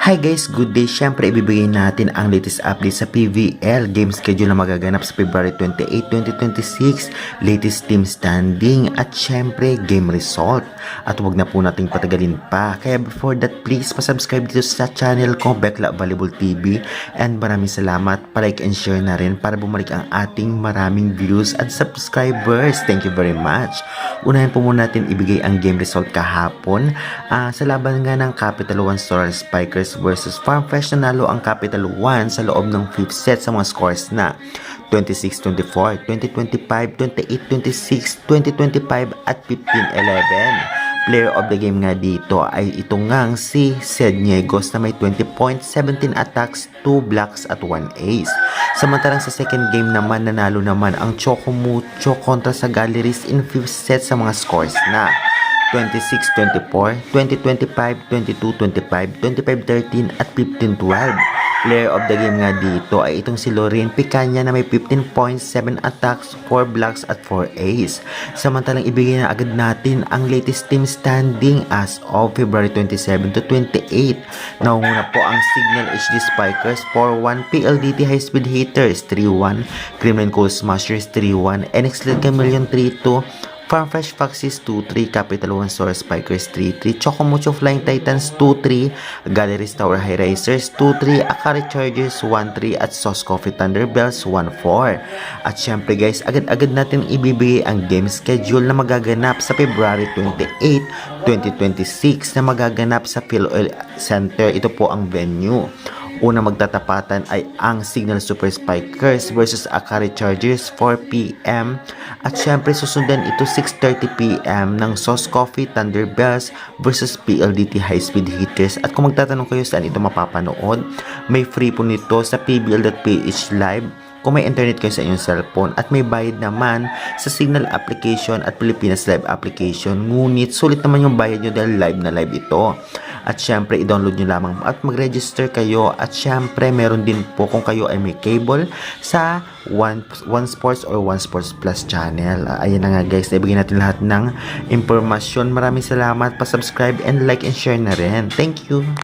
Hi guys, good day. Siyempre, ibibigay natin ang latest update sa PVL game schedule na magaganap sa February 28, 2026, latest team standing at siyempre game result. At huwag na po nating patagalin pa. Kaya before that, please pasubscribe dito sa channel ko, Bekla Volleyball TV. And maraming salamat, palike and share na rin para bumalik ang ating maraming views at subscribers. Thank you very much. Unahin po muna natin ibigay ang game result kahapon. Sa laban nga ng Capital One Solar Spikers versus Farm Fresh, nanalo ang Capital One sa loob ng 5th set sa mga scores na 26-24, 20-25, 28-26, 20-25 at 15-11. Player of the game nga dito ay ito ngang si Ced Niegos na may 20 points, 17 attacks, 2 blocks at 1 ace. Samantalang sa second game naman, nanalo naman ang Choco Mucho kontra sa Galleries in 5th set sa mga scores na 26-24, 20-25, 22-25, 25-13 at 15-12. Player of the game nga dito ay itong si Lorraine Picanya na may 15 points, 7 attacks, 4 blocks at 4 ace. Samantalang ibigay na agad natin ang latest team standing as of February 27 to 28. Naunguna po ang Signal HD Spikers 4-1, PLDT High Speed Hitters 3-1, Kremlin Cold Smashers 3-1, NX Lead Chameleon 3-2, Farm Fresh Foxes 2-3, Capital One Solar Spikers 3-3, Choco Mucho Flying Titans 2-3, Galleries Tower High Racers 2-3, Akari Chargers 1-3 at Sauce Coffee Thunderbells 1-4. At syempre guys, agad-agad natin ibibigay ang game schedule na magaganap sa February 28, 2026 na magaganap sa PhilOil Center. Ito po ang venue. Una magtatapatan ay ang Signal Super Spikers versus Akari Chargers 4 p.m. At syempre susundan ito 6:30 p.m. ng Sauce Coffee Thunderbells versus PLDT High Speed Hitters. At kung magtatanong kayo saan ito mapapanood, may free po nito sa pbl.ph live kung may internet kayo sa inyong cellphone, at may bayad naman sa Signal application at Pilipinas Live application. Ngunit sulit naman yung bayad nyo dahil live na live ito. At syempre i-download nyo lamang at mag-register kayo. At syempre meron din po kung kayo ay may cable sa One Sports or One Sports Plus channel. Ayan na nga guys, naibigay natin lahat ng impormasyon. Maraming salamat, pa-subscribe and like and share na rin. Thank you.